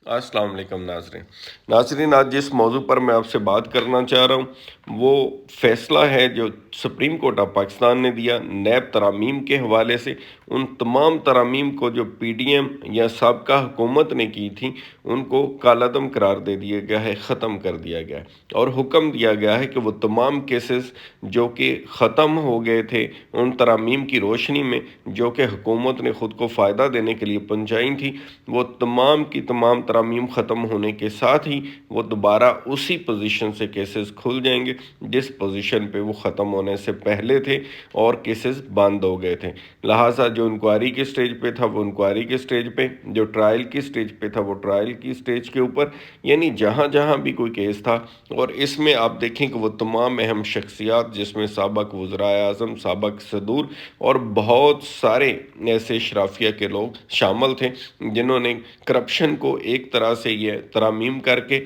अस्सलाम वालेकुम नाजरीन, आज जिस मौजू पर मैं आपसे बात करना चाह रहा हूँ वो फ़ैसला है जो सुप्रीम कोर्ट ऑफ पाकिस्तान ने दिया नैब तरामीम के हवाले से। उन तमाम तरामीम को जो पीडीएम या साबका हुकूमत ने की थी उनको कालादम करार दे दिया गया है, ख़त्म कर दिया गया है और हुक्म दिया गया है कि वो तमाम केसेस जो कि ख़त्म हो गए थे उन तरामीम की रोशनी में, जो कि हुकूमत ने ख़ुद को फ़ायदा देने के लिए पहुँचाई थी, वो तमाम की तमाम तरामीम ख़त्म होने के साथ ही वो दोबारा उसी पोजीशन से केसेस खुल जाएंगे जिस पोजीशन पे वो ख़त्म होने से पहले थे और केसेस बंद हो गए थे। लिहाजा जो इंक्वायरी के स्टेज पे था वो इंक्वायरी के स्टेज पे, जो ट्रायल की स्टेज पे था वो ट्रायल की स्टेज के ऊपर, यानी जहाँ जहाँ भी कोई केस था। और इसमें आप देखें कि वो तमाम अहम शख्सियात जिसमें साबक वज़राए आज़म, साबक सदूर और बहुत सारे ऐसे शराफिया के लोग शामिल थे जिन्होंने करप्शन को एक तरह से ये तरामीम करके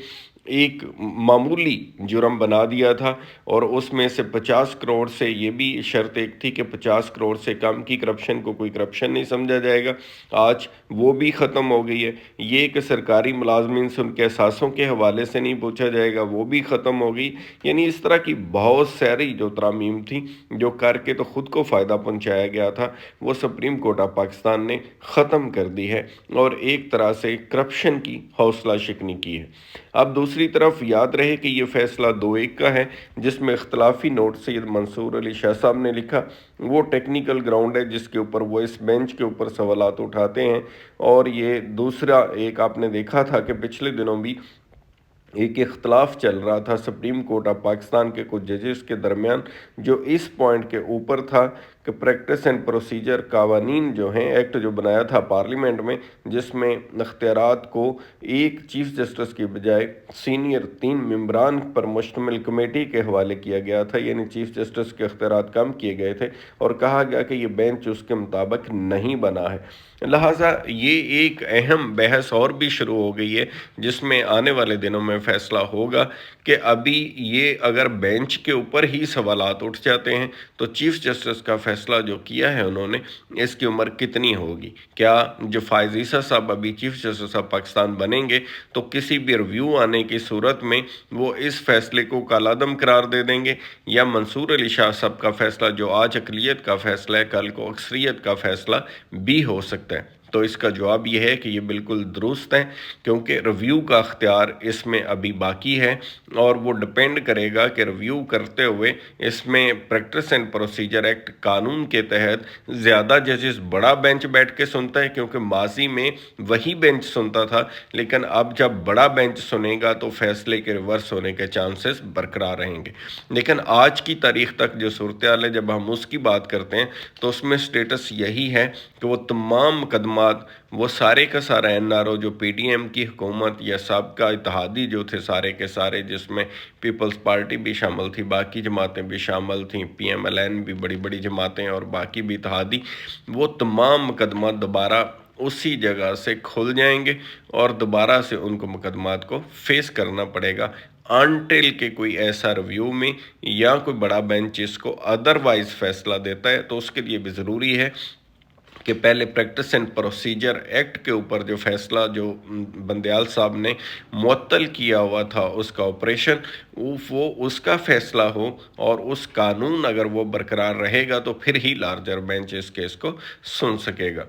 एक मामूली जुर्म बना दिया था। और उसमें से 50 करोड़ से ये भी शर्त एक थी कि 50 करोड़ से कम की करप्शन को कोई करप्शन नहीं समझा जाएगा। आज वो भी ख़त्म हो गई है। ये कि सरकारी मुलाजमीन से उनके एहसासों के हवाले से नहीं पूछा जाएगा, वो भी ख़त्म हो गई। यानी इस तरह की बहुत सारी जो तरामीम थी जो करके तो ख़ुद को फ़ायदा पहुँचाया गया था वो सुप्रीम कोर्ट ऑफ पाकिस्तान ने ख़त्म कर दी है और एक तरह से करप्शन की हौसला शिकनी की है। अब दूसरी तरफ याद रहे कि ये फ़ैसला 2-1 का है जिसमें इख्तलाफी नोट सैयद मंसूर अली शाह साहब ने लिखा। वो टेक्निकल ग्राउंड है जिसके ऊपर वो इस बेंच के ऊपर सवालात उठाते हैं। और ये दूसरा एक आपने देखा था कि पिछले दिनों भी एक इख्तलाफ चल रहा था सुप्रीम कोर्ट ऑफ पाकिस्तान के कुछ जजेस के दरमियान, जो इस पॉइंट के ऊपर था कि प्रैक्टिस एंड प्रोसीजर कावानीन जो हैं, एक्ट जो बनाया था पार्लियामेंट में, जिसमें इख्तियारात को एक चीफ जस्टिस की बजाय सीनियर 3 मेंबरान पर मुश्तमिल कमेटी के हवाले किया गया था, यानी चीफ जस्टिस के इख्तियारात कम किए गए थे और कहा गया कि ये बेंच उसके मुताबिक नहीं बना है। लिहाजा ये एक अहम बहस और भी शुरू हो गई है जिसमें आने वाले दिनों में फ़ैसला होगा कि अभी ये अगर बेंच के ऊपर ही सवालात उठ जाते हैं तो चीफ़ जस्टिस का फ़ैसला जो किया है उन्होंने, इसकी उम्र कितनी होगी। क्या जो फ़ाइज़ ईसा साहब अभी चीफ़ जस्टिस ऑफ पाकिस्तान बनेंगे तो किसी भी रिव्यू आने की सूरत में वो इस फ़ैसले को कालादम करार दे देंगे, या मंसूर अली शाह साहब का फ़ैसला जो आज अक़लियत का फ़ैसला है कल को अक्सरियत का फ़ैसला भी हो सकता है। तो इसका जवाब ये है कि ये बिल्कुल दुरुस्त है, क्योंकि रिव्यू का अख्तियार इसमें अभी बाकी है और वो डिपेंड करेगा कि रिव्यू करते हुए इसमें प्रैक्टिस एंड प्रोसीजर एक्ट कानून के तहत ज़्यादा जजेस बड़ा बेंच बैठ के सुनता है, क्योंकि माजी में वही बेंच सुनता था, लेकिन अब जब बड़ा बेंच सुनेगा तो फैसले के रिवर्स होने के चांसेस बरकरार रहेंगे। लेकिन आज की तारीख तक जो सूरत हाल है, जब हम उसकी बात करते हैं तो उसमें स्टेटस यही है कि वो तमाम मुकदमात, वो सारे का सारा एनआरओ जो पीडीएम की हुकूमत या सबका इत्तेहादी जो थे सारे के सारे, जिसमें पीपल्स पार्टी भी शामिल थी, बाकी जमातें भी शामिल थीं, पीएमएलएन भी बड़ी बड़ी जमातें और बाकी भी इत्तेहादी, वो तमाम मुकदमा दोबारा उसी जगह से खुल जाएंगे और दोबारा से उनको मुकदमात को फेस करना पड़ेगा अनटिल के कोई ऐसा रिव्यू में या कोई बड़ा बेंच इसको अदरवाइज फैसला देता है। तो उसके लिए भी ज़रूरी है कि पहले प्रैक्टिस एंड प्रोसीजर एक्ट के ऊपर जो फैसला जो बंदयाल साहब ने मुअत्तल किया हुआ था उसका ऑपरेशन, वो उसका फैसला हो और उस कानून अगर वो बरकरार रहेगा तो फिर ही लार्जर बेंच इस केस को सुन सकेगा।